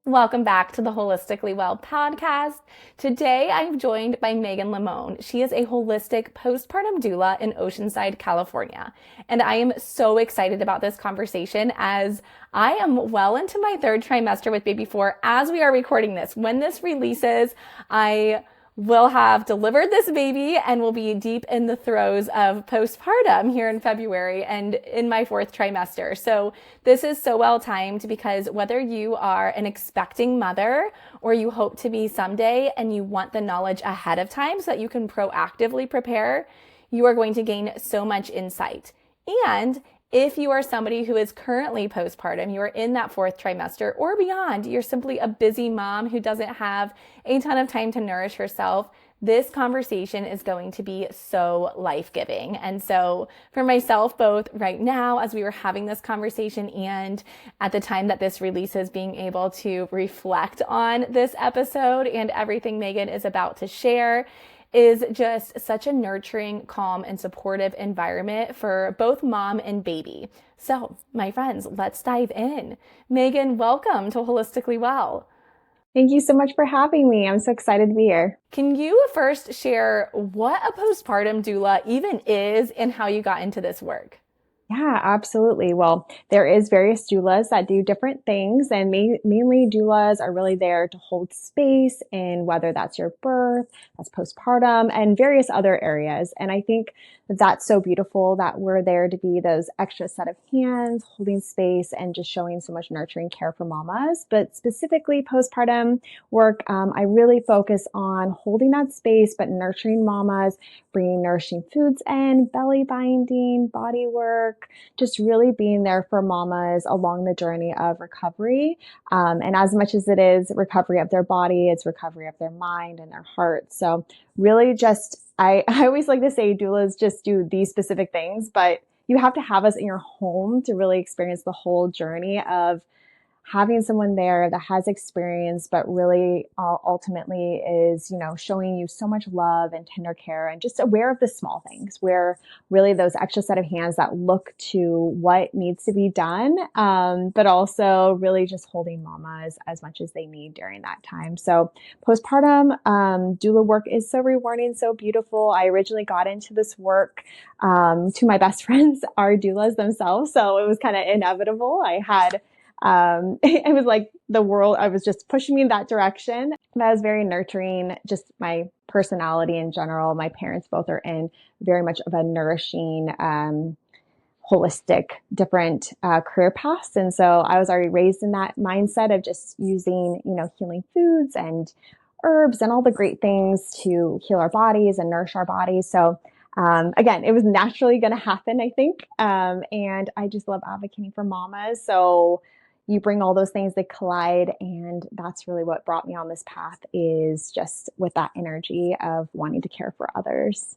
Welcome back to the Holistically Well podcast. Today I'm joined by Megan Limon. She is a holistic postpartum doula in Oceanside, California. And I am so excited about this conversation as I am well into my third trimester with baby 4 as we are recording this. When this releases, I will have delivered this baby and will be deep in the throes of postpartum here in February and in my fourth trimester. So this is so well timed because whether you are an expecting mother or you hope to be someday and you want the knowledge ahead of time so that you can proactively prepare, you are going to gain so much insight. And if you are somebody who is currently postpartum, you are in that fourth trimester or beyond, you're simply a busy mom who doesn't have a ton of time to nourish herself, this conversation is going to be so life-giving. And so for myself, both right now as we were having this conversation and at the time that this releases, being able to reflect on this episode and everything Megan is about to share, is just such a nurturing, calm, and supportive environment for both mom and baby. So, my friends, let's dive in. Megan, welcome to Holistically Well. Thank you so much for having me. I'm so excited to be here. Can you first share what a postpartum doula even is and how you got into this work? Yeah, absolutely. Well, there is various doulas that do different things, and mainly doulas are really there to hold space in whether that's your birth, that's postpartum, and various other areas. And I think that's so beautiful that we're there to be those extra set of hands, holding space, and just showing so much nurturing care for mamas. But specifically postpartum work, I really focus on holding that space, but nurturing mamas, bringing nourishing foods in, belly binding, body work, just really being there for mamas along the journey of recovery. And as much as it is recovery of their body, it's recovery of their mind and their heart. So really just, I always like to say doulas just do these specific things, but you have to have us in your home to really experience the whole journey of having someone there that has experience, but really ultimately is, showing you so much love and tender care and just aware of the small things where really those extra set of hands that look to what needs to be done, but also really just holding mamas as much as they need during that time. So postpartum doula work is so rewarding, so beautiful. I originally got into this work to my best friends are doulas themselves. So it was kind of inevitable. It was like the world, I was just pushing me in that direction. That was very nurturing, just my personality in general. My parents both are in very much of a nourishing, holistic, different career paths. And so I was already raised in that mindset of just using, healing foods and herbs and all the great things to heal our bodies and nourish our bodies. So again, it was naturally going to happen, I think. And I just love advocating for mamas. So you bring all those things, they collide. And that's really what brought me on this path, is just with that energy of wanting to care for others.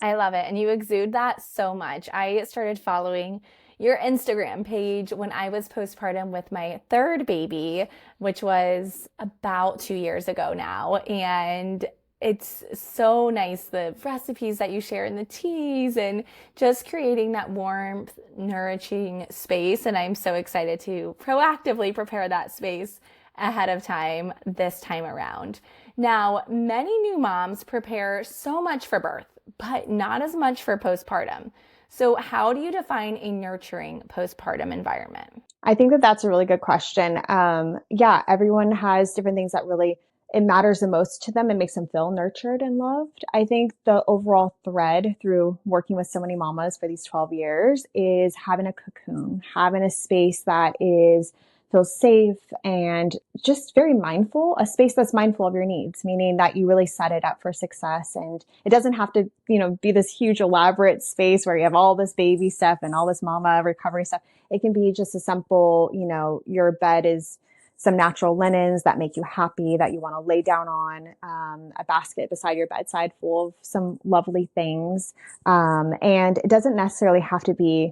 I love it. And you exude that so much. I started following your Instagram page when I was postpartum with my third baby, which was about 2 years ago now. And it's so nice, the recipes that you share in the teas and just creating that warmth, nourishing space. And I'm so excited to proactively prepare that space ahead of time this time around. Now, many new moms prepare so much for birth, but not as much for postpartum. So how do you define a nurturing postpartum environment? I think that that's a really good question. Everyone has different things that really it matters the most to them and makes them feel nurtured and loved. I think the overall thread through working with so many mamas for these 12 years is having a cocoon, having a space that feels safe and just very mindful, a space that's mindful of your needs, meaning that you really set it up for success. And it doesn't have to, be this huge elaborate space where you have all this baby stuff and all this mama recovery stuff. It can be just a simple, your bed is some natural linens that make you happy, that you want to lay down on, a basket beside your bedside full of some lovely things. And it doesn't necessarily have to be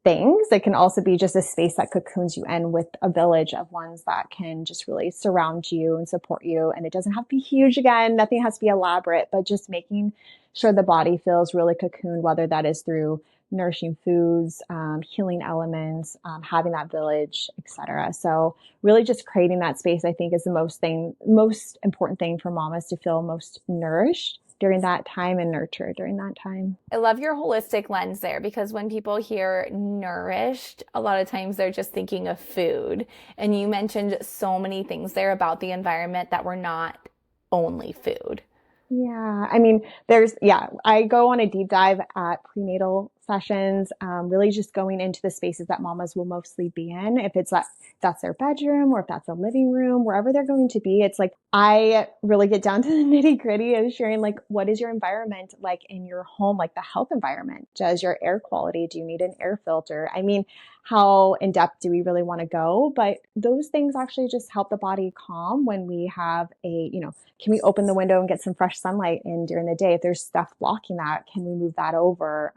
things. It can also be just a space that cocoons you in with a village of ones that can just really surround you and support you. And it doesn't have to be huge again. Nothing has to be elaborate, but just making sure the body feels really cocooned, whether that is through nourishing foods, healing elements, having that village, etc. So really just creating that space, I think, is the most important thing for mamas to feel most nourished during that time and nurtured during that time. I love your holistic lens there because when people hear nourished, a lot of times they're just thinking of food. And you mentioned so many things there about the environment that were not only food. Yeah, I mean, I go on a deep dive at prenatal sessions, really just going into the spaces that mamas will mostly be in. If that's their bedroom or if that's a living room, wherever they're going to be, it's like I really get down to the nitty gritty of sharing like, what is your environment like in your home, like the health environment? Does your air quality, do you need an air filter? I mean, how in depth do we really want to go? But those things actually just help the body calm when we have can we open the window and get some fresh sunlight in during the day? If there's stuff blocking that, can we move that over?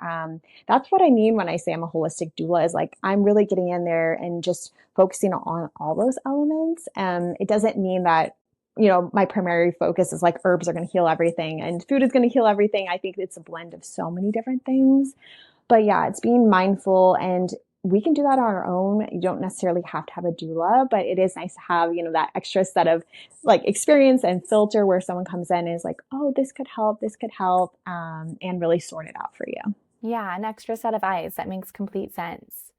That's what I mean when I say I'm a holistic doula, is like I'm really getting in there and just focusing on all those elements. It doesn't mean that, my primary focus is like herbs are going to heal everything and food is going to heal everything. I think it's a blend of so many different things. But yeah, it's being mindful, and we can do that on our own. You don't necessarily have to have a doula, but it is nice to have, that extra set of like experience and filter where someone comes in and is like, oh, this could help, and really sort it out for you. Yeah, an extra set of eyes. That makes complete sense.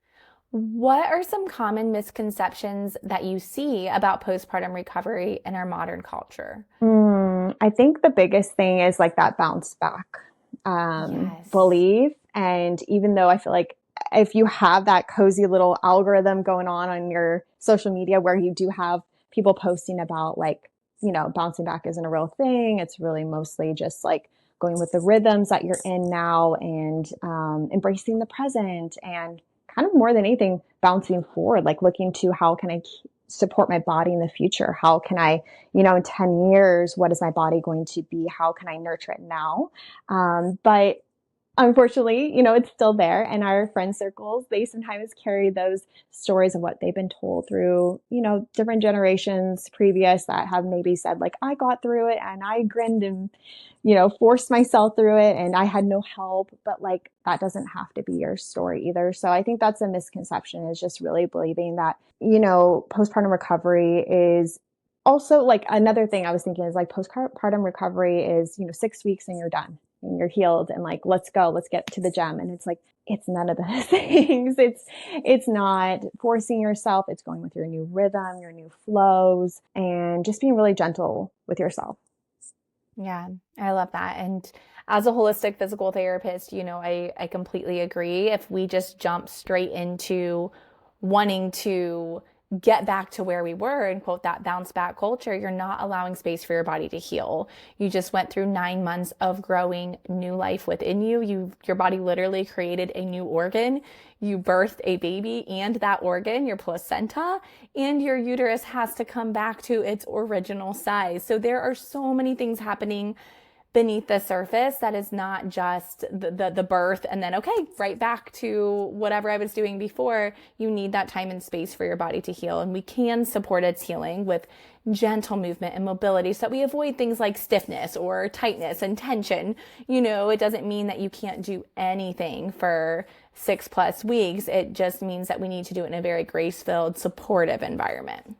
What are some common misconceptions that you see about postpartum recovery in our modern culture? I think the biggest thing is like that bounce back Yes. belief. And even though I feel like if you have that cozy little algorithm going on your social media where you do have people posting about like, bouncing back isn't a real thing. It's really mostly just like going with the rhythms that you're in now and embracing the present and kind of more than anything, bouncing forward, like looking to how can I support my body in the future? How can I, in 10 years, what is my body going to be? How can I nurture it now? But unfortunately, it's still there. And our friend circles, they sometimes carry those stories of what they've been told through, different generations previous that have maybe said, like, I got through it and I grinned and, forced myself through it and I had no help. But like, that doesn't have to be your story either. So I think that's a misconception, is just really believing that, postpartum recovery is also like another thing I was thinking is like postpartum recovery is, 6 weeks and you're done and you're healed and like, let's go, let's get to the gym. And it's like, it's none of those things. It's not forcing yourself. It's going with your new rhythm, your new flows, and just being really gentle with yourself. Yeah, I love that. And as a holistic physical therapist, I completely agree. If we just jump straight into wanting to get back to where we were and quote that bounce back culture, you're not allowing space for your body to heal. You just went through 9 months of growing new life within you. Your body literally created a new organ. You birthed a baby and that organ, your placenta, and your uterus has to come back to its original size. So there are so many things happening beneath the surface that is not just the birth and then okay, right back to whatever I was doing before. You need that time and space for your body to heal, and we can support its healing with gentle movement and mobility so that we avoid things like stiffness or tightness and tension. It doesn't mean that you can't do anything for 6+ weeks. It just means that we need to do it in a very grace-filled, supportive environment.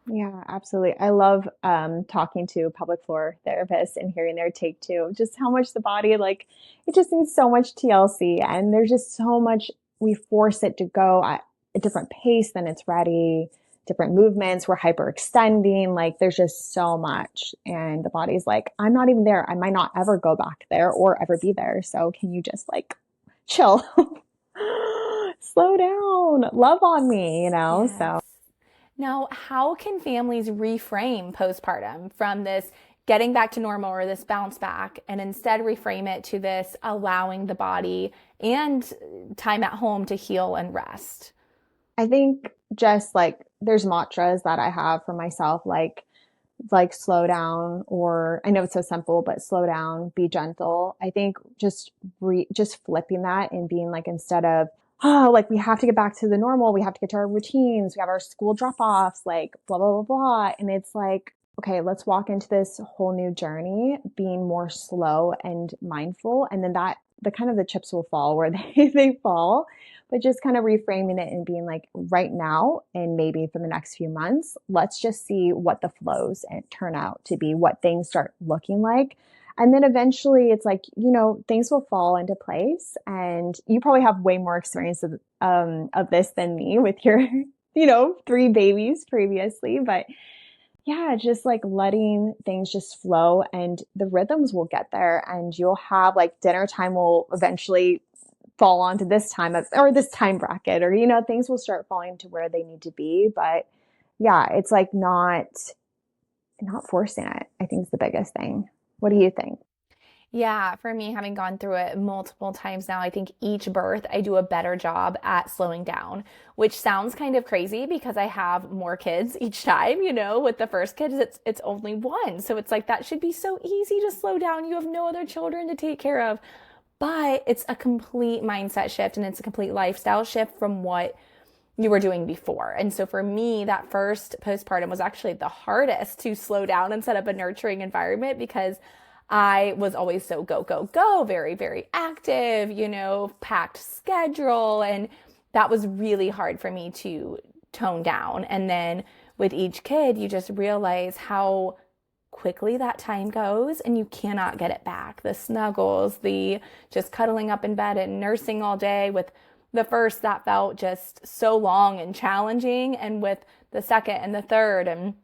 Yeah, absolutely. I love talking to pelvic floor therapists and hearing their take too, just how much the body, like, it just needs so much TLC. And there's just so much, we force it to go at a different pace than it's ready, different movements, we're hyperextending. Like, there's just so much. And the body's like, I'm not even there. I might not ever go back there or ever be there. So can you just like chill, slow down, love on me, Yes. So. Now, how can families reframe postpartum from this getting back to normal or this bounce back and instead reframe it to this allowing the body and time at home to heal and rest? I think just like there's mantras that I have for myself, like slow down, or I know it's so simple, but slow down, be gentle. I think just flipping that and being like, instead of, oh, like we have to get back to the normal, we have to get to our routines, we have our school drop-offs, like blah, blah, blah, blah. And it's like, okay, let's walk into this whole new journey, being more slow and mindful. And then that the chips will fall where they fall, but just kind of reframing it and being like, right now, and maybe for the next few months, let's just see what the flows and turn out to be, what things start looking like. And then eventually it's like, things will fall into place. And you probably have way more experience of this than me with your, 3 babies previously. But yeah, just like letting things just flow and the rhythms will get there, and you'll have like dinner time will eventually fall onto this time or this time bracket, or, things will start falling to where they need to be. But yeah, it's like not forcing it, I think is the biggest thing. What do you think? Yeah, for me, having gone through it multiple times now, I think each birth I do a better job at slowing down, which sounds kind of crazy because I have more kids each time, with the first kid, it's only one. So it's like that should be so easy to slow down. You have no other children to take care of. But it's a complete mindset shift and it's a complete lifestyle shift from what you were doing before. And so for me, that first postpartum was actually the hardest to slow down and set up a nurturing environment because I was always so go, go, go, very, very active, packed schedule. And that was really hard for me to tone down. And then with each kid, you just realize how quickly that time goes and you cannot get it back. The snuggles, the just cuddling up in bed and nursing all day. With the first, that felt just so long and challenging. And with the second and the third and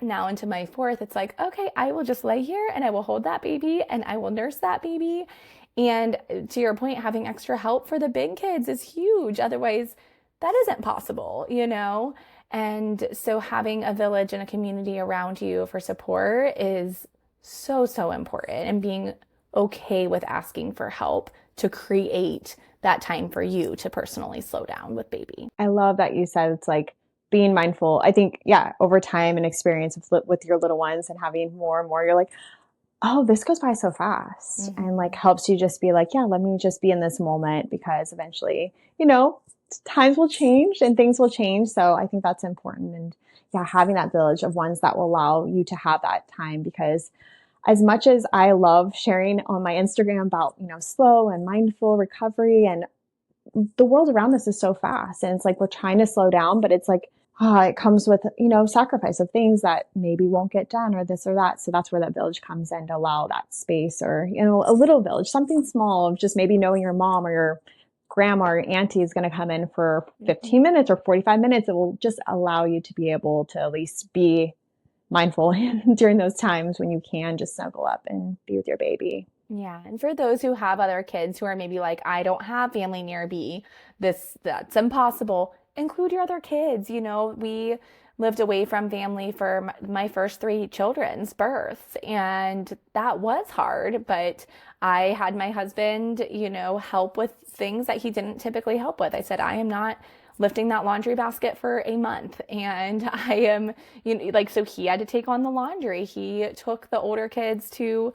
now into my fourth, it's like, okay, I will just lay here and I will hold that baby and I will nurse that baby. And to your point, having extra help for the big kids is huge. Otherwise, that isn't possible, And so having a village and a community around you for support is so, so important, and being okay with asking for help to create that time for you to personally slow down with baby. I love that you said it's like being mindful. I think, yeah, over time and experience with your little ones and having more and more, you're like, oh, this goes by so fast, and like helps you just be like, yeah, let me just be in this moment, because eventually, times will change and things will change. So I think that's important. And yeah, having that village of ones that will allow you to have that time, because as much as I love sharing on my Instagram about, slow and mindful recovery, and the world around us is so fast, and it's like we're trying to slow down, but it's like, it comes with, sacrifice of things that maybe won't get done or this or that. So that's where that village comes in, to allow that space, or, a little village, something small of just maybe knowing your mom or your grandma or auntie is going to come in for 15 minutes or 45 minutes. It will just allow you to be able to at least be mindful during those times when you can just snuggle up and be with your baby. Yeah. And for those who have other kids who are maybe like, I don't have family near me, that's impossible. Include your other kids. We lived away from family for my first 3 children's births, and that was hard, but I had my husband, help with things that he didn't typically help with. I said, I am not lifting that laundry basket for a month. And I am, so he had to take on the laundry. He took the older kids to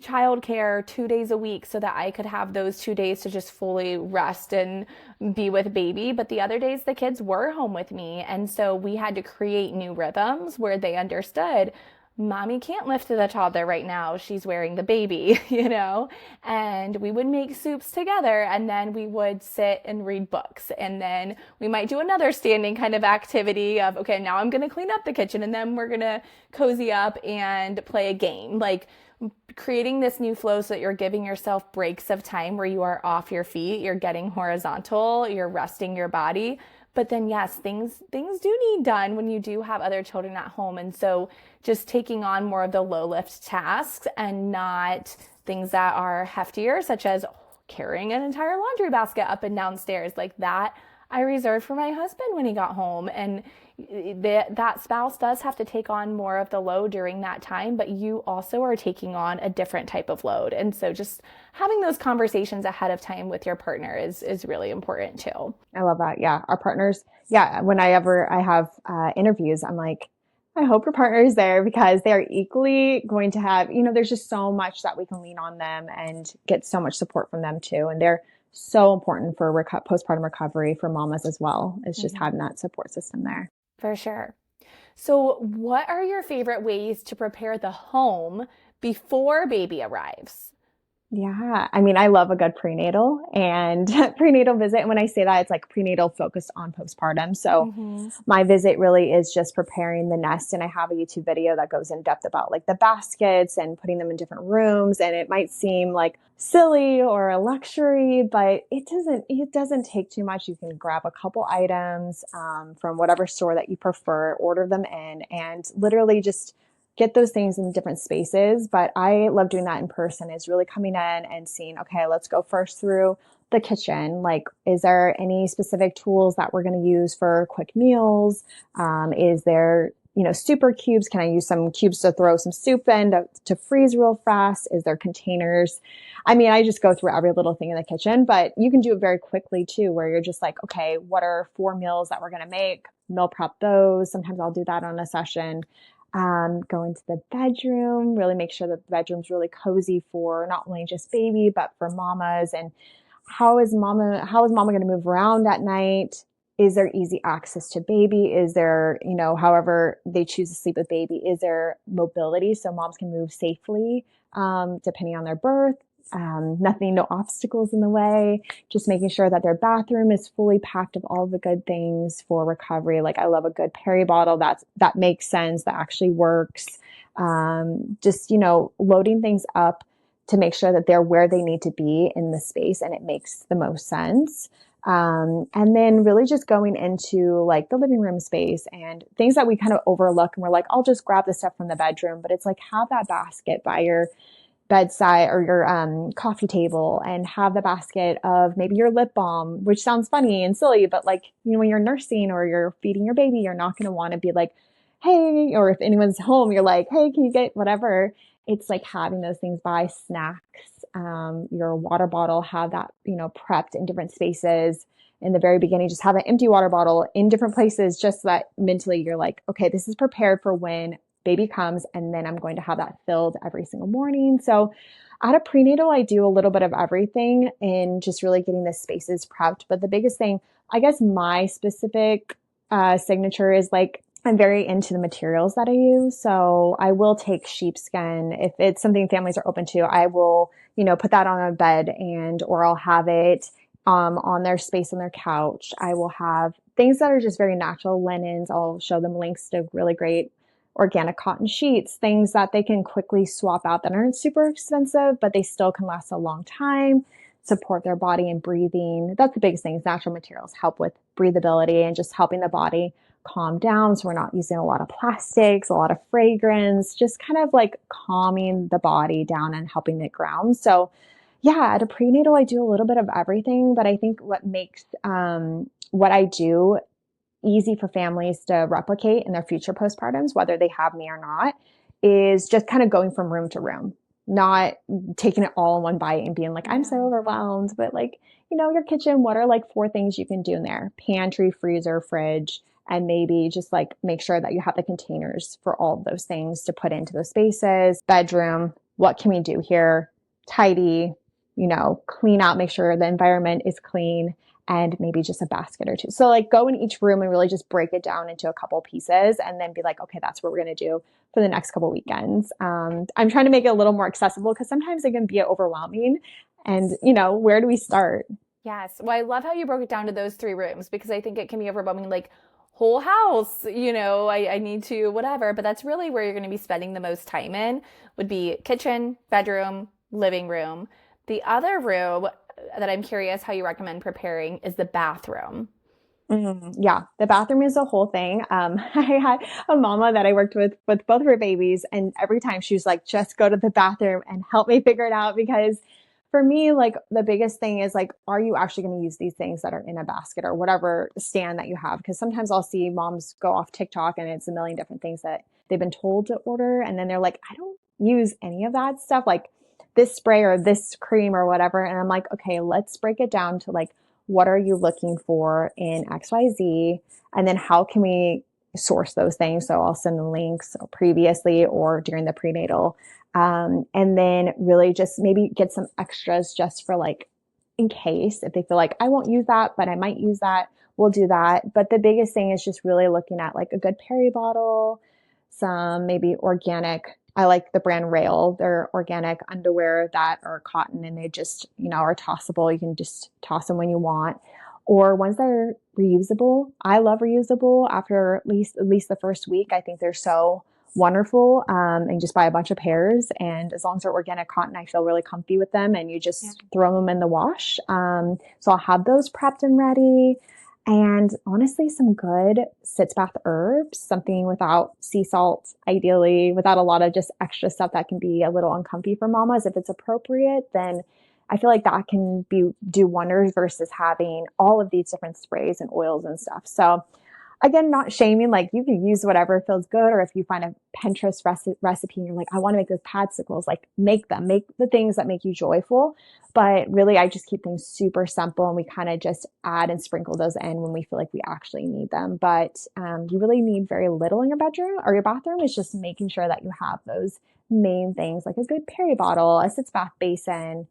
childcare 2 days a week so that I could have those 2 days to just fully rest and be with baby. But the other days the kids were home with me. And so we had to create new rhythms where they understood, mommy can't lift the toddler right now. She's wearing the baby, and we would make soups together, and then we would sit and read books. And then we might do another standing kind of activity of, okay, now I'm going to clean up the kitchen, and then we're going to cozy up and play a game. Like creating this new flow so that you're giving yourself breaks of time where you are off your feet, you're getting horizontal, you're resting your body. But then yes, things do need done when you do have other children at home. And so just taking on more of the low lift tasks and not things that are heftier, such as carrying an entire laundry basket up and downstairs, like that I reserved for my husband when he got home. And that spouse does have to take on more of the load during that time, but you also are taking on a different type of load. And so just having those conversations ahead of time with your partner is really important too. I love that. Yeah. Our partners. Yeah. Whenever I have interviews, I'm like, I hope your partner is there, because they are equally going to have, there's just so much that we can lean on them and get so much support from them too. And they're so important for postpartum recovery for mamas as well. It's just having that support system there. For sure. So what are your favorite ways to prepare the home before baby arrives? Yeah. I mean, I love a good prenatal and prenatal visit. And when I say that, it's like prenatal focused on postpartum. So Mm-hmm. my visit really is just preparing the nest. And I have a YouTube video that goes in depth about like the baskets and putting them in different rooms. And it might seem like silly or a luxury, but it doesn't take too much. You can grab a couple items from whatever store that you prefer, order them in, and literally just get those things in different spaces. But I love doing that in person, is really coming in and seeing, okay, let's go first through the kitchen. Like, is there any specific tools that we're going to use for quick meals? Is there, super cubes? Can I use some cubes to throw some soup in to freeze real fast? Is there containers? I mean, I just go through every little thing in the kitchen, but you can do it very quickly too, where you're just like, okay, what are 4 meals that we're going to make? Meal prep those. Sometimes I'll do that on a session. Go into the bedroom, really make sure that the bedroom's really cozy for not only just baby, but for mamas. And how is mama going to move around at night? Is there easy access to baby? Is there, however they choose to sleep with baby, is there mobility so moms can move safely, depending on their birth? Nothing, no obstacles in the way, just making sure that their bathroom is fully packed of all the good things for recovery. Like, I love a good peri bottle that makes sense, that actually works. Just, loading things up to make sure that they're where they need to be in the space and it makes the most sense. And then really just going into like the living room space and things that we kind of overlook, and we're like, I'll just grab the stuff from the bedroom, but it's like, have that basket by your bedside or your coffee table, and have the basket of maybe your lip balm, which sounds funny and silly, but like, when you're nursing or you're feeding your baby, you're not going to want to be like, hey, or if anyone's home, you're like, hey, can you get whatever? It's like having those things by snacks, your water bottle, have that, prepped in different spaces. In the very beginning, just have an empty water bottle in different places, just so that mentally you're like, okay, this is prepared for when baby comes, and then I'm going to have that filled every single morning. So at a prenatal, I do a little bit of everything in just really getting the spaces prepped. But the biggest thing, I guess my specific signature is like, I'm very into the materials that I use. So I will take sheepskin. If it's something families are open to, I will, put that on a bed, or I'll have it on their space on their couch. I will have things that are just very natural linens. I'll show them links to really great organic cotton sheets, things that they can quickly swap out that aren't super expensive, but they still can last a long time, support their body and breathing. That's the biggest thing, is natural materials help with breathability and just helping the body calm down. So we're not using a lot of plastics, a lot of fragrance, just kind of like calming the body down and helping it ground. So yeah, at a prenatal, I do a little bit of everything, but I think what makes what I do easy for families to replicate in their future postpartums, whether they have me or not, is just kind of going from room to room, not taking it all in one bite and being like, I'm so overwhelmed, but like, your kitchen, what are like 4 things you can do in there? Pantry, freezer, fridge, and maybe just like make sure that you have the containers for all of those things to put into those spaces. Bedroom, what can we do here? Tidy, clean out, make sure the environment is clean, and maybe just a basket or two. So like go in each room and really just break it down into a couple pieces, and then be like, okay, that's what we're going to do for the next couple weekends. I'm trying to make it a little more accessible, because sometimes it can be overwhelming. And, where do we start? Yes. Well, I love how you broke it down to those 3 rooms, because I think it can be overwhelming, like whole house, I need to whatever, but that's really where you're going to be spending the most time in, would be kitchen, bedroom, living room. The other room that I'm curious how you recommend preparing is the bathroom. Yeah, the bathroom is a whole thing. I had a mama that I worked with both of her babies, and every time she was like, just go to the bathroom and help me figure it out. Because for me, like the biggest thing is like, are you actually going to use these things that are in a basket or whatever stand that you have? Because sometimes I'll see moms go off TikTok and it's a million different things that they've been told to order. And then they're like, I don't use any of that stuff, like this spray or this cream or whatever. And I'm like, okay, let's break it down to like, what are you looking for in XYZ? And then how can we source those things? So I'll send the links previously or during the prenatal. And then really just maybe get some extras just for like, in case if they feel like I won't use that, but I might use that, we'll do that. But the biggest thing is just really looking at like a good peri bottle, some maybe organic I like the brand Rail. They're organic underwear that are cotton and they just, are tossable. You can just toss them when you want. Or ones that are reusable. I love reusable after at least the first week. I think they're so wonderful. And just buy a bunch of pairs. And as long as they're organic cotton, I feel really comfy with them. And you just throw them in the wash. So I'll have those prepped and ready. And honestly, some good sitz bath herbs, something without sea salt, ideally, without a lot of just extra stuff that can be a little uncomfy for mamas. If it's appropriate, then I feel like that can do wonders versus having all of these different sprays and oils and stuff. So again, not shaming, like you can use whatever feels good, or if you find a Pinterest recipe and you're like, I want to make those padsicles, like make the things that make you joyful. But really, I just keep things super simple and we kind of just add and sprinkle those in when we feel like we actually need them. But you really need very little in your bedroom or your bathroom. It's just making sure that you have those main things like a good peri bottle, a sitz bath basin.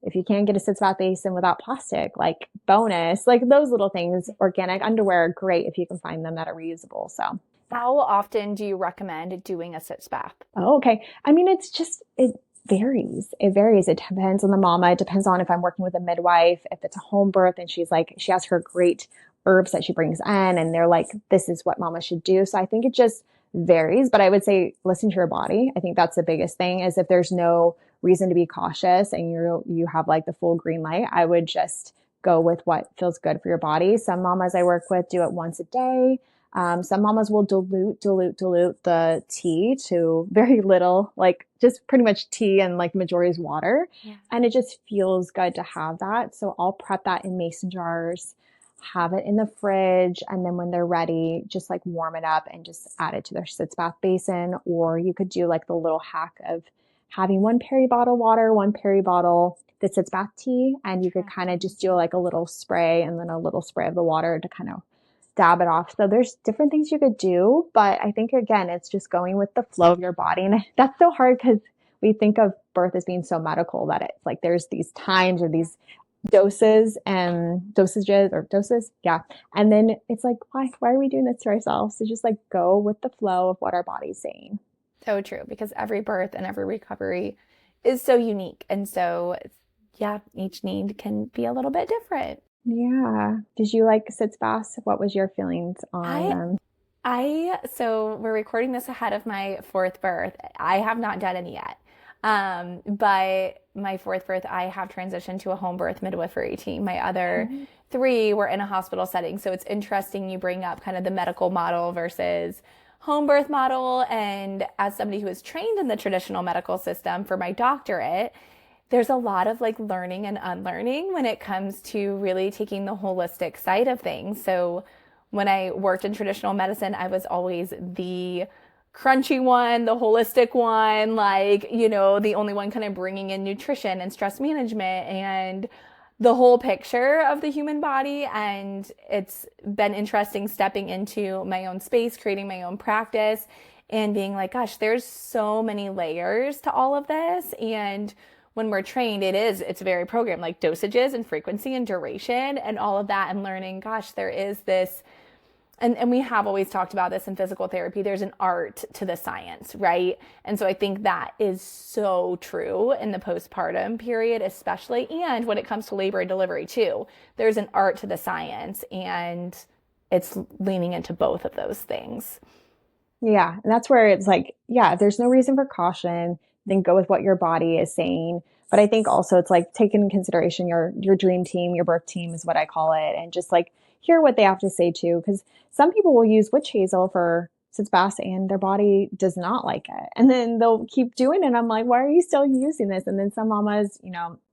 If you can't get a sitz bath basin without plastic, like bonus, like those little things, organic underwear are great if you can find them that are reusable. So how often do you recommend doing a sitz bath? Oh, okay. I mean, it varies. It varies. It depends on the mama. It depends on if I'm working with a midwife, if it's a home birth and she has her great herbs that she brings in and they're like, this is what mama should do. So I think it just varies, but I would say listen to your body. I think that's the biggest thing is if there's no reason to be cautious and you have like the full green light, I would just go with what feels good for your body. Some mamas I work with do it once a day. Some mamas will dilute the tea to very little, like just pretty much tea and like majority is water. Yeah. And it just feels good to have that. So I'll prep that in mason jars, have it in the fridge. And then when they're ready, just like warm it up and just add it to their sitz bath basin. Or you could do like the little hack of having one peri bottle water, one peri bottle that sitz bath tea. And you could kind of just do like a little spray and then a little spray of the water to kind of dab it off. So there's different things you could do, but I think again, it's just going with the flow of your body. And that's so hard because we think of birth as being so medical that it's like there's these times or these doses. Yeah. And then it's like, why are we doing this to ourselves? So just like go with the flow of what our body's saying. So true, because every birth and every recovery is so unique. And so, yeah, each need can be a little bit different. Yeah. Did you like sitz baths? What was your feelings on them? So we're recording this ahead of my fourth birth. I have not done any yet. But my fourth birth, I have transitioned to a home birth midwifery team. My other three were in a hospital setting. So it's interesting you bring up kind of the medical model versus home birth model. And as somebody who is trained in the traditional medical system for my doctorate, there's a lot of like learning and unlearning when it comes to really taking the holistic side of things. So when I worked in traditional medicine, I was always the crunchy one, the holistic one, like, the only one kind of bringing in nutrition and stress management and the whole picture of the human body. And it's been interesting stepping into my own space, creating my own practice and being like, gosh, there's so many layers to all of this. And when we're trained, it's very programmed, like dosages and frequency and duration and all of that, and learning, gosh, there is this, and we have always talked about this in physical therapy, there's an art to the science, right? And so I think that is so true in the postpartum period, especially, and when it comes to labor and delivery too, there's an art to the science, and it's leaning into both of those things. Yeah. And that's where it's like, yeah, if there's no reason for caution, then go with what your body is saying. But I think also it's like take into consideration your dream team, your birth team is what I call it. And just like hear what they have to say too. Because some people will use witch hazel for sitz baths and their body does not like it. And then they'll keep doing it. And I'm like, why are you still using this? And then some mamas,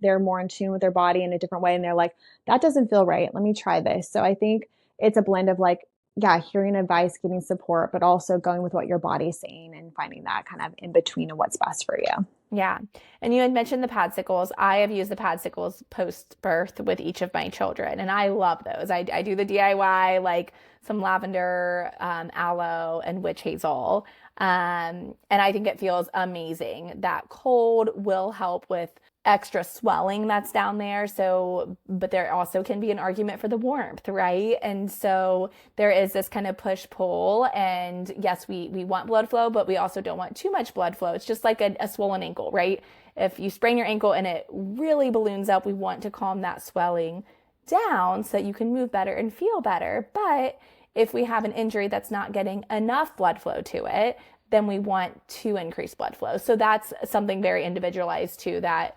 they're more in tune with their body in a different way. And they're like, that doesn't feel right. Let me try this. So I think it's a blend of like, yeah, hearing advice, getting support, but also going with what your body's saying and finding that kind of in between of what's best for you. Yeah. And you had mentioned the padsicles. I have used the padsicles post-birth with each of my children, and I love those. I do the DIY, like some lavender, aloe, and witch hazel. And I think it feels amazing. That cold will help with extra swelling that's down there. So, but there also can be an argument for the warmth, right? And so there is this kind of push pull. And yes, we want blood flow, but we also don't want too much blood flow. It's just like a swollen ankle, right? If you sprain your ankle and it really balloons up, we want to calm that swelling down so that you can move better and feel better. But if we have an injury that's not getting enough blood flow to it, then we want to increase blood flow. So that's something very individualized too that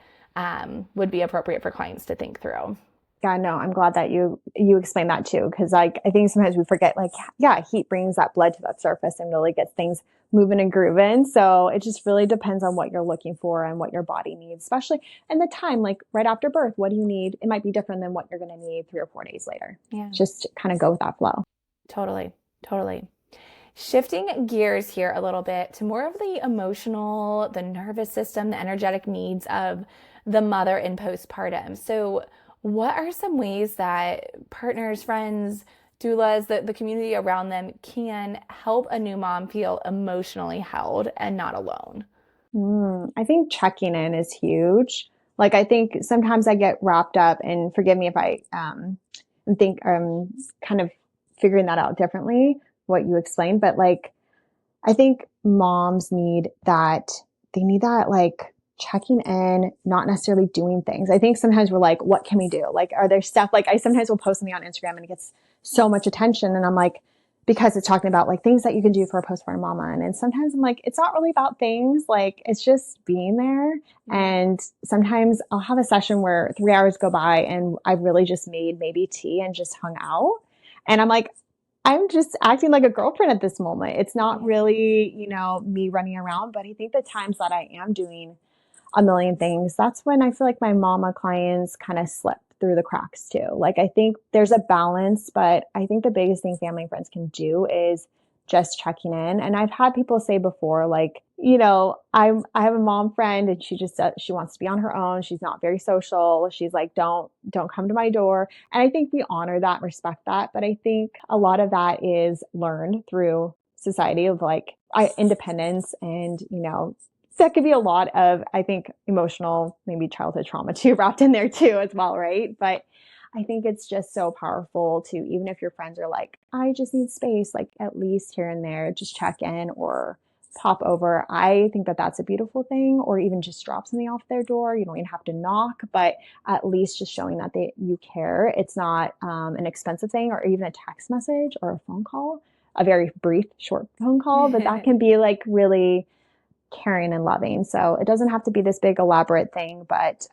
would be appropriate for clients to think through. Yeah, no, I'm glad that you explained that too, because like I think sometimes we forget, like, yeah, heat brings that blood to that surface and really gets things moving and grooving. So it just really depends on what you're looking for and what your body needs, especially in the time, like right after birth. What do you need? It might be different than what you're going to need 3 or 4 days later. Yeah, just kind of go with that flow. Totally. Shifting gears here a little bit to more of the emotional, the nervous system, the energetic needs of the mother in postpartum. So what are some ways that partners, friends, doulas, the community around them can help a new mom feel emotionally held and not alone? I think checking in is huge. Like, I think sometimes I get wrapped up, and forgive me if I think kind of figuring that out differently, what you explained, but like, I think moms need that. They need that, like, checking in, not necessarily doing things. I think sometimes we're like, what can we do? Like, are there stuff, like I sometimes will post something on Instagram and it gets so much attention. And I'm like, because it's talking about like things that you can do for a postpartum mama. And sometimes I'm like, it's not really about things. Like, it's just being there. And sometimes I'll have a session where 3 hours go by and I've really just made maybe tea and just hung out. And I'm like, I'm just acting like a girlfriend at this moment. It's not really, me running around, but I think the times that I am doing a million things, that's when I feel like my mama clients kind of slip through the cracks too. Like, I think there's a balance, but I think the biggest thing family and friends can do is just checking in. And I've had people say before, like, I have a mom friend and she wants to be on her own. She's not very social. She's like, don't come to my door. And I think we honor that, respect that. But I think a lot of that is learned through society of like independence, and, that could be a lot of, I think, emotional, maybe childhood trauma too, wrapped in there too as well, right? But I think it's just so powerful to, even if your friends are like, I just need space, like at least here and there, just check in or pop over. I think that that's a beautiful thing, or even just drop something off their door. You don't even have to knock, but at least just showing that you care. It's not an expensive thing, or even a text message or a phone call, a very brief, short phone call, but that can be like really caring and loving. So it doesn't have to be this big elaborate thing, but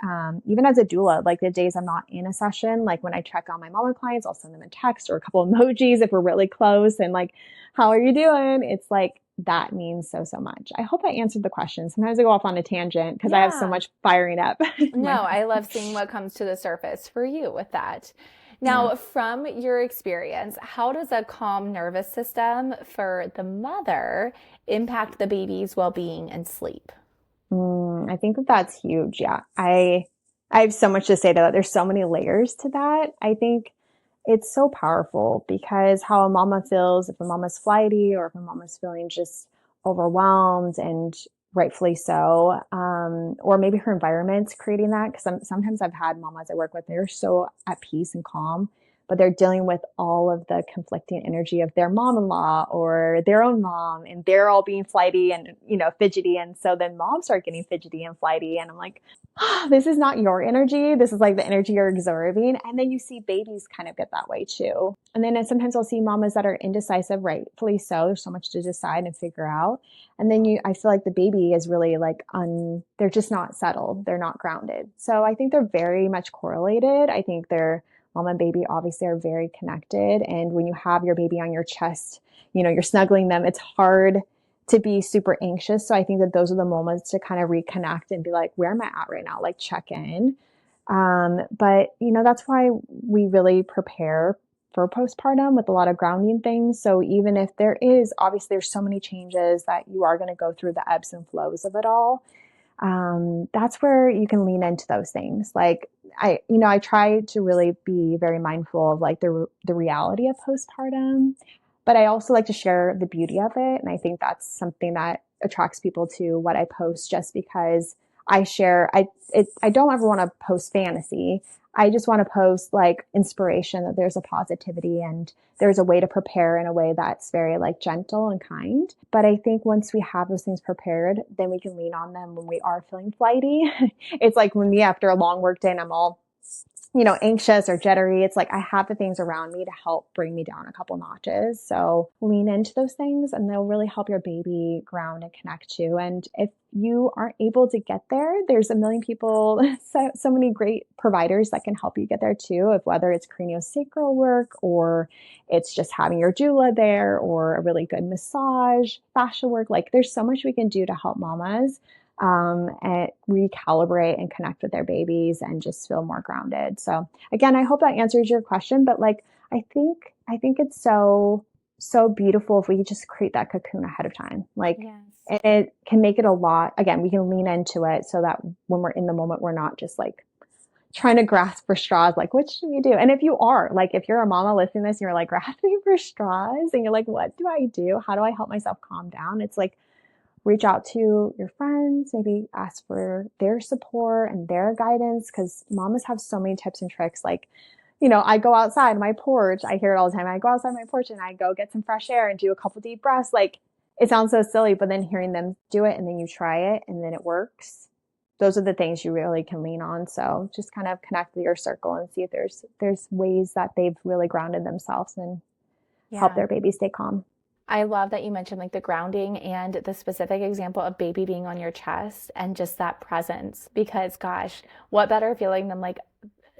even as a doula, like the days I'm not in a session, like when I check on my mama clients, I'll send them a text or a couple emojis if we're really close, and like, how are you doing? It's like, that means so much. I hope I answered the question. Sometimes I go off on a tangent because I have so much firing up. No, I love seeing what comes to the surface for you with that. Now, from your experience, how does a calm nervous system for the mother impact the baby's well-being and sleep? I think that's huge. Yeah. I have so much to say to that. There's so many layers to that. I think it's so powerful because how a mama feels, if a mama's flighty or if a mama's feeling just overwhelmed, and rightfully so, or maybe her environment's creating that. Because sometimes I've had mamas I work with, they're so at peace and calm, but they're dealing with all of the conflicting energy of their mom-in-law or their own mom, and they're all being flighty and, fidgety. And so then moms start getting fidgety and flighty. And I'm like, this is not your energy. This is like the energy you're absorbing. And then you see babies kind of get that way too. And then sometimes I'll see mamas that are indecisive, rightfully so. There's so much to decide and figure out. And then I feel like the baby is really like, they're just not settled. They're not grounded. So I think they're very much correlated. I think mom and baby obviously are very connected. And when you have your baby on your chest, you're snuggling them, it's hard to be super anxious. So I think that those are the moments to kind of reconnect and be like, where am I at right now? Like, check in. But that's why we really prepare for postpartum with a lot of grounding things. So even if there's so many changes that you are going to go through the ebbs and flows of it all, that's where you can lean into those things. Like I try to really be very mindful of like the reality of postpartum, but I also like to share the beauty of it. And I think that's something that attracts people to what I post, just because I share, I don't ever want to post fantasy. I just want to post like inspiration, that there's a positivity and there's a way to prepare in a way that's very like gentle and kind. But I think once we have those things prepared, then we can lean on them when we are feeling flighty. It's like when me after a long work day and I'm all, anxious or jittery, it's like I have the things around me to help bring me down a couple notches. So lean into those things and they'll really help your baby ground and connect you. And if you aren't able to get there, there's a million people, so many great providers that can help you get there too. If whether it's craniosacral work or it's just having your doula there or a really good massage, fascia work, like there's so much we can do to help mamas and recalibrate and connect with their babies and just feel more grounded. So again, I hope that answers your question, but like, I think it's so beautiful if we just create that cocoon ahead of time. Like, Yes. and it can make it a lot. Again, we can lean into it so that when we're in the moment, we're not just like trying to grasp for straws. Like, what should we do? And if you are like, if you're a mama listening to this, and you're like grasping for straws and you're like, what do I do? How do I help myself calm down? It's like, reach out to your friends, maybe ask for their support and their guidance, because mamas have so many tips and tricks. Like, I go outside my porch. I hear it all the time. I go outside my porch and I go get some fresh air and do a couple deep breaths. Like, it sounds so silly, but then hearing them do it and then you try it and then it works. Those are the things you really can lean on. So just kind of connect with your circle and see if there's ways that they've really grounded themselves and help their baby stay calm. I love that you mentioned like the grounding and the specific example of baby being on your chest and just that presence, because gosh, what better feeling than like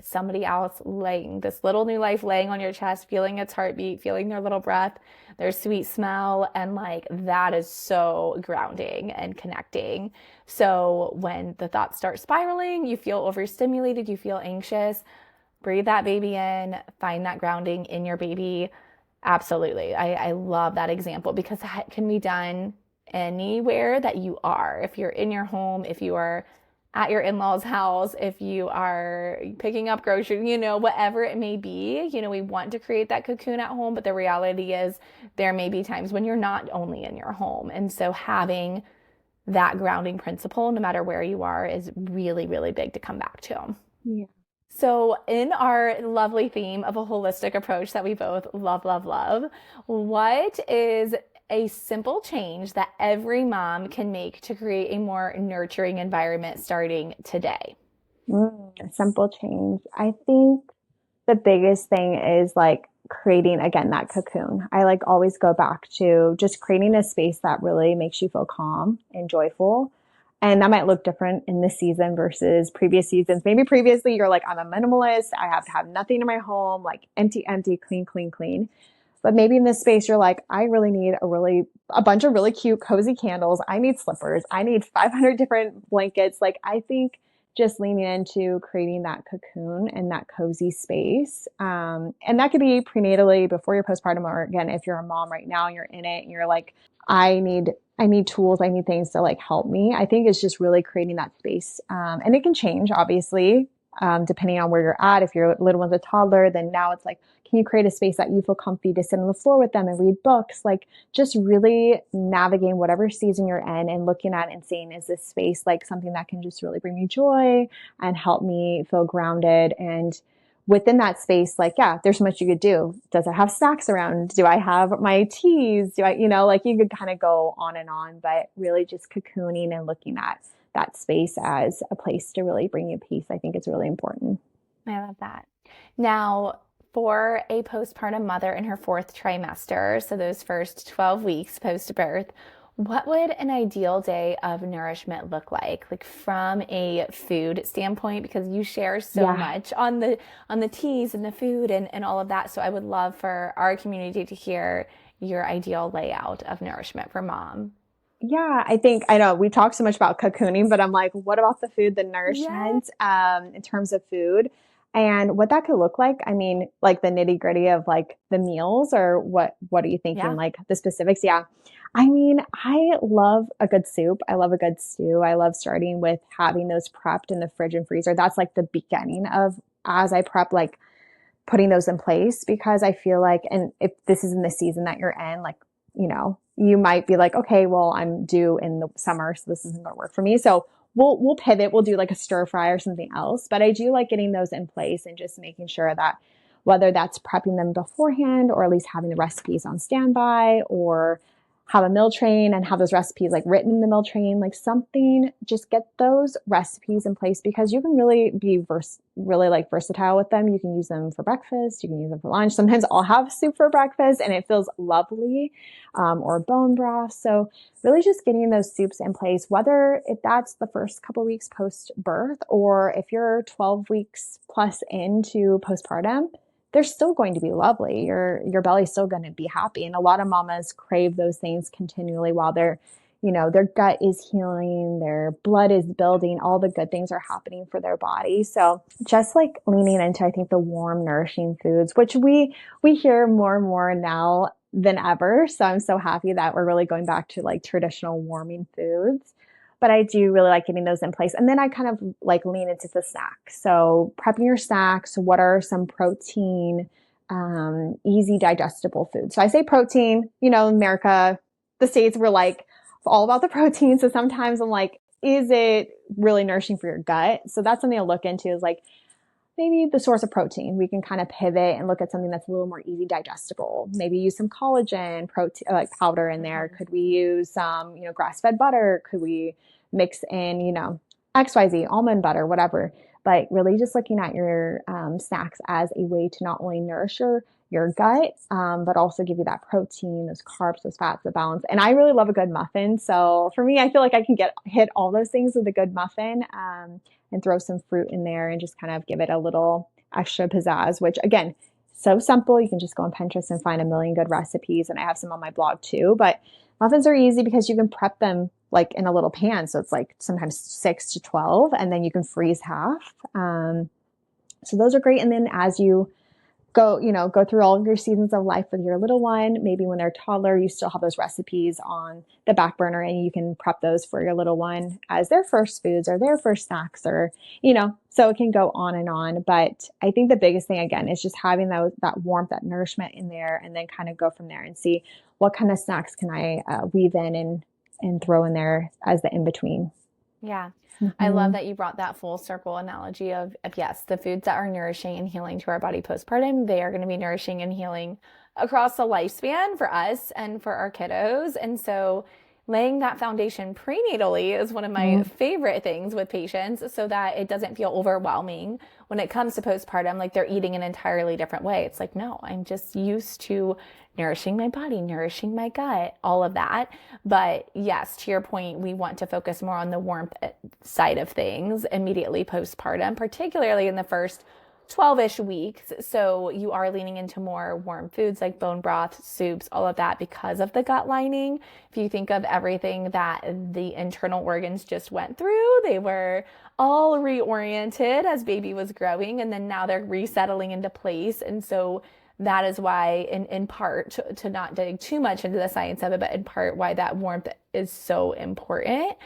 somebody else laying this little new life laying on your chest, feeling its heartbeat, feeling their little breath, their sweet smell. And like, that is so grounding and connecting. So when the thoughts start spiraling, you feel overstimulated, you feel anxious, breathe that baby in, find that grounding in your baby. Absolutely. I love that example because that can be done anywhere that you are. If you're in your home, if you are at your in-laws' house, if you are picking up groceries, whatever it may be, we want to create that cocoon at home, but the reality is there may be times when you're not only in your home. And so having that grounding principle, no matter where you are, is really, really big to come back to. Yeah. So in our lovely theme of a holistic approach that we both love, love, love, what is a simple change that every mom can make to create a more nurturing environment starting today? A simple change. I think the biggest thing is like creating, again, that cocoon. I like always go back to just creating a space that really makes you feel calm and joyful. And that might look different in this season versus previous seasons. Maybe previously you're like, I'm a minimalist. I have to have nothing in my home, like empty, empty, clean, clean, clean. But maybe in this space, you're like, I really need a bunch of really cute, cozy candles. I need slippers. I need 500 different blankets. Like, I think just leaning into creating that cocoon and that cozy space. And that could be prenatally before your postpartum, or again, if you're a mom right now and you're in it and you're like, I need tools. I need things to like help me. I think it's just really creating that space. And it can change, obviously, depending on where you're at. If your little one's a toddler, then now it's like, can you create a space that you feel comfy to sit on the floor with them and read books? Like, just really navigating whatever season you're in and looking at and saying, is this space like something that can just really bring me joy and help me feel grounded? And within that space, like, yeah, there's so much you could do. Does it have snacks around? Do I have my teas? Do I, like you could kind of go on, but really just cocooning and looking at that space as a place to really bring you peace, I think is really important. I love that. Now, for a postpartum mother in her 4th trimester, so those first 12 weeks post-birth, what would an ideal day of nourishment look like from a food standpoint? Because you share so much on the teas and the food and all of that. So I would love for our community to hear your ideal layout of nourishment for mom. Yeah, I know we talk so much about cocooning, but I'm like, what about the food, the nourishment, in terms of food and what that could look like? I mean, like the nitty gritty of like the meals, or what are you thinking? Like the specifics? Yeah. I mean, I love a good soup. I love a good stew. I love starting with having those prepped in the fridge and freezer. That's like the beginning of, as I prep, like putting those in place, because I feel like, and if this is in the season that you're in, like, you might be like, okay, well, I'm due in the summer, so this isn't going to work for me. So we'll pivot. We'll do like a stir fry or something else. But I do like getting those in place and just making sure that whether that's prepping them beforehand or at least having the recipes on standby or have a meal train and have those recipes like written in the meal train, like something, just get those recipes in place because you can really be really like versatile with them. You can use them for breakfast. You can use them for lunch. Sometimes I'll have soup for breakfast and it feels lovely, or bone broth. So really just getting those soups in place, whether if that's the first couple weeks post birth or if you're 12 weeks plus into postpartum, they're still going to be lovely. Your belly's still going to be happy. And a lot of mamas crave those things continually while they're, their gut is healing, their blood is building, all the good things are happening for their body. So just like leaning into, I think, the warm, nourishing foods, which we hear more and more now than ever. So I'm so happy that we're really going back to like traditional warming foods. But I do really like getting those in place. And then I kind of like lean into the snacks. So prepping your snacks, what are some protein, easy digestible foods? So I say protein, America, the States, we're like all about the protein. So sometimes I'm like, is it really nourishing for your gut? So that's something to look into is like, maybe the source of protein. We can kind of pivot and look at something that's a little more easy digestible. Maybe use some collagen protein, like powder in there. Could we use some, grass-fed butter? Could we mix in, XYZ, almond butter, whatever. But really just looking at your snacks as a way to not only nourish your gut, but also give you that protein, those carbs, those fats, the balance. And I really love a good muffin. So for me, I feel like I can hit all those things with a good muffin, and throw some fruit in there and just kind of give it a little extra pizzazz, which again, so simple. You can just go on Pinterest and find a million good recipes. And I have some on my blog too, but muffins are easy because you can prep them like in a little pan. So it's like sometimes 6 to 12 and then you can freeze half. So those are great. And then as you go through all of your seasons of life with your little one, maybe when they're toddler, you still have those recipes on the back burner and you can prep those for your little one as their first foods or their first snacks or, so it can go on and on. But I think the biggest thing again is just having that warmth, that nourishment in there and then kind of go from there and see what kind of snacks can I weave in and throw in there as the in-between. Yeah. I love that you brought that full circle analogy of yes, the foods that are nourishing and healing to our body postpartum, they are going to be nourishing and healing across the lifespan for us and for our kiddos. And so laying that foundation prenatally is one of my favorite things with patients so that it doesn't feel overwhelming when it comes to postpartum, like they're eating an entirely different way. It's like, no, I'm just used to nourishing my body, nourishing my gut, all of that. But yes, to your point, we want to focus more on the warmth side of things immediately postpartum, particularly in the first 12-ish weeks. So you are leaning into more warm foods like bone broth, soups, all of that because of the gut lining. If you think of everything that the internal organs just went through, they were all reoriented as baby was growing, and then now they're resettling into place. And so that is why, in part, to not dig too much into the science of it, but in part why that warmth is so important.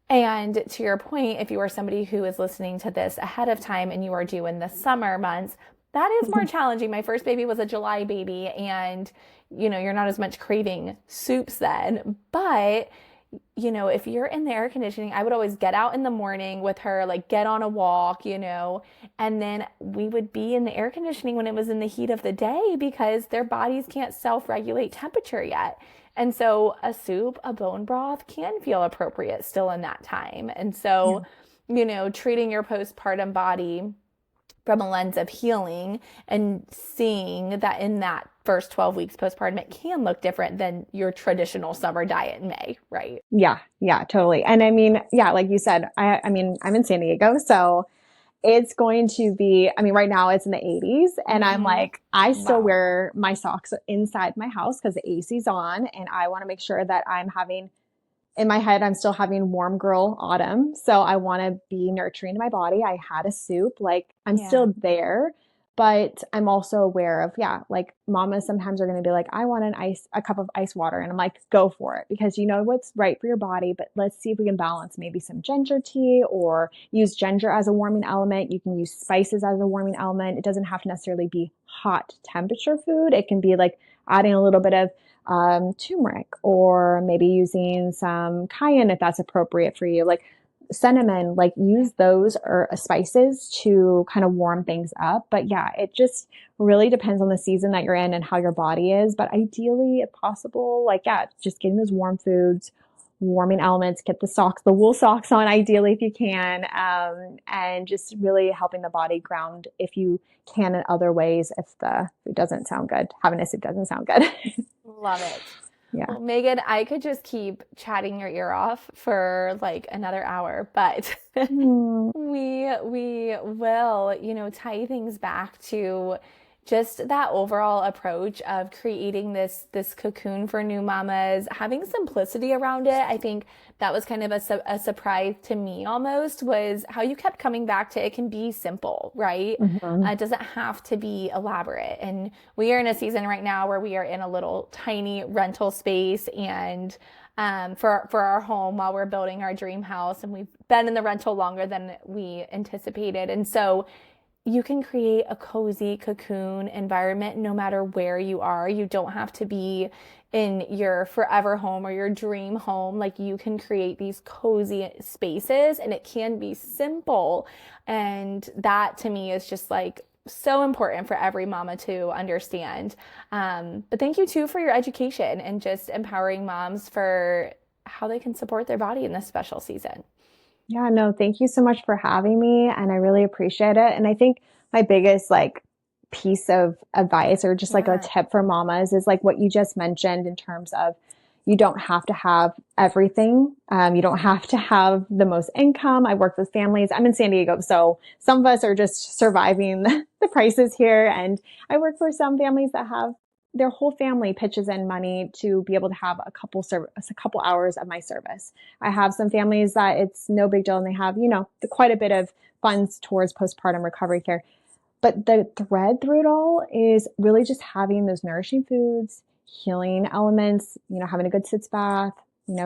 And to your point, if you are somebody who is listening to this ahead of time and you are due in the summer months, that is more challenging. My first baby was a July baby and, you're not as much craving soups then. But, if you're in the air conditioning, I would always get out in the morning with her, like get on a walk, and then we would be in the air conditioning when it was in the heat of the day because their bodies can't self-regulate temperature yet. And so a soup, a bone broth can feel appropriate still in that time. And so, treating your postpartum body from a lens of healing and seeing that in that first 12 weeks postpartum, it can look different than your traditional summer diet in May, right? Yeah, totally. And I mean, like you said, I'm in San Diego, so it's going to be, right now it's in the 80s and I'm like, I still wear my socks inside my house because the AC's on and I want to make sure that in my head, I'm still having warm girl autumn. So I want to be nurturing my body. I had a soup, I'm still there, but I'm also aware of, like mamas sometimes are going to be like, I want a cup of ice water. And I'm like, go for it because you know what's right for your body. But let's see if we can balance maybe some ginger tea or use ginger as a warming element. You can use spices as a warming element. It doesn't have to necessarily be hot temperature food. It can be like adding a little bit of turmeric or maybe using some cayenne if that's appropriate for you. Like cinnamon, like use those or spices to kind of warm things up. But yeah, it just really depends on the season that you're in and how your body is. But ideally, if possible, like, yeah, just getting those warm foods, warming elements, get the wool socks on, ideally, if you can, and just really helping the body ground if you can in other ways if the food doesn't sound good. Having a soup doesn't sound good. Love it. Yeah. Well, Megan, I could just keep chatting your ear off for like another hour, but we will, tie things back to just that overall approach of creating this cocoon for new mamas, having simplicity around it. I think that was kind of a surprise to me almost, was how you kept coming back to it can be simple, right? It doesn't have to be elaborate. And we are in a season right now where we are in a little tiny rental space and for our home while we're building our dream house, and we've been in the rental longer than we anticipated. And so you can create a cozy cocoon environment no matter where you are. You don't have to be in your forever home or your dream home. Like, you can create these cozy spaces, and it can be simple. And that to me is just like so important for every mama to understand. But thank you too for your education and just empowering moms for how they can support their body in this special season. Yeah, no, thank you so much for having me. And I really appreciate it. And I think my biggest piece of advice or just like a tip for mamas is like what you just mentioned in terms of you don't have to have everything. You don't have to have the most income. I work with families. I'm in San Diego, so some of us are just surviving the prices here. And I work for some families that have their whole family pitches in money to be able to have a couple hours of my service. I have some families that it's no big deal and they have, quite a bit of funds towards postpartum recovery care. But the thread through it all is really just having those nourishing foods, healing elements, having a good sitz bath,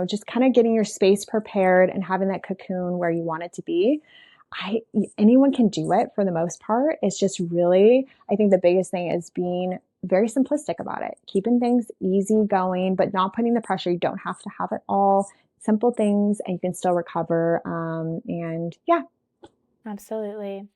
just kind of getting your space prepared and having that cocoon where you want it to be. Anyone can do it for the most part. It's just really, I think the biggest thing is being very simplistic about it, keeping things easy going, but not putting the pressure. You don't have to have it all. Simple things, and you can still recover. And yeah. Absolutely.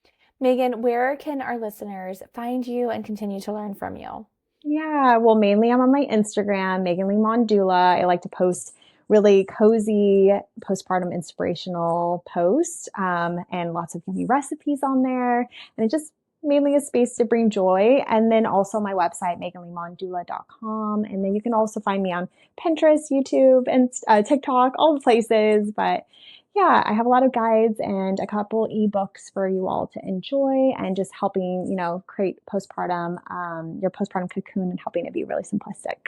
Megan, where can our listeners find you and continue to learn from you? Yeah, well, mainly I'm on my Instagram, Megan Limon Doula. I like to post really cozy postpartum inspirational posts and lots of yummy recipes on there. And it just mainly a space to bring joy. And then also my website, meganlimondoula.com. And then you can also find me on Pinterest, YouTube, and TikTok, all the places. But yeah, I have a lot of guides and a couple ebooks for you all to enjoy and just helping, create your postpartum cocoon and helping it be really simplistic.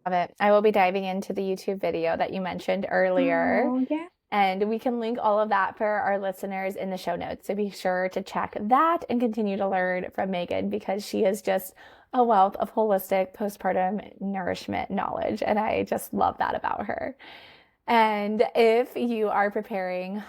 Love it. I will be diving into the YouTube video that you mentioned earlier. Oh, yeah. And we can link all of that for our listeners in the show notes. So be sure to check that and continue to learn from Megan, because she is just a wealth of holistic postpartum nourishment knowledge. And I just love that about her. And if you are preparing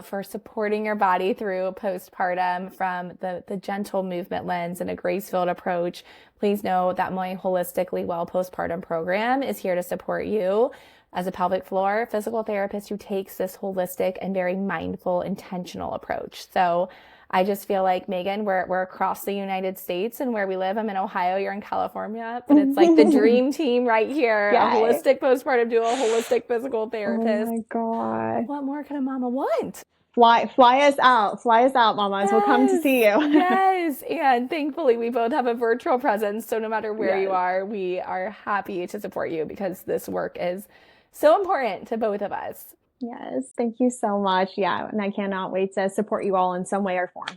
for supporting your body through postpartum from the gentle movement lens and a grace-filled approach, please know that my Holistically Well postpartum program is here to support you as a pelvic floor physical therapist who takes this holistic and very mindful, intentional approach. So I just feel like, Megan, we're across the United States, and where we live, I'm in Ohio, you're in California, but it's like the dream team right here. Yay. A holistic postpartum doula, holistic physical therapist. Oh my God. What more can a mama want? Fly us out, mamas. Yes. We'll come to see you. Yes. And thankfully we both have a virtual presence. So no matter where you are, we are happy to support you, because this work is so important to both of us. Yes. Thank you so much. Yeah. And I cannot wait to support you all in some way or form.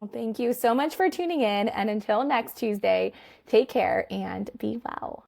Well, thank you so much for tuning in. And until next Tuesday, take care and be well.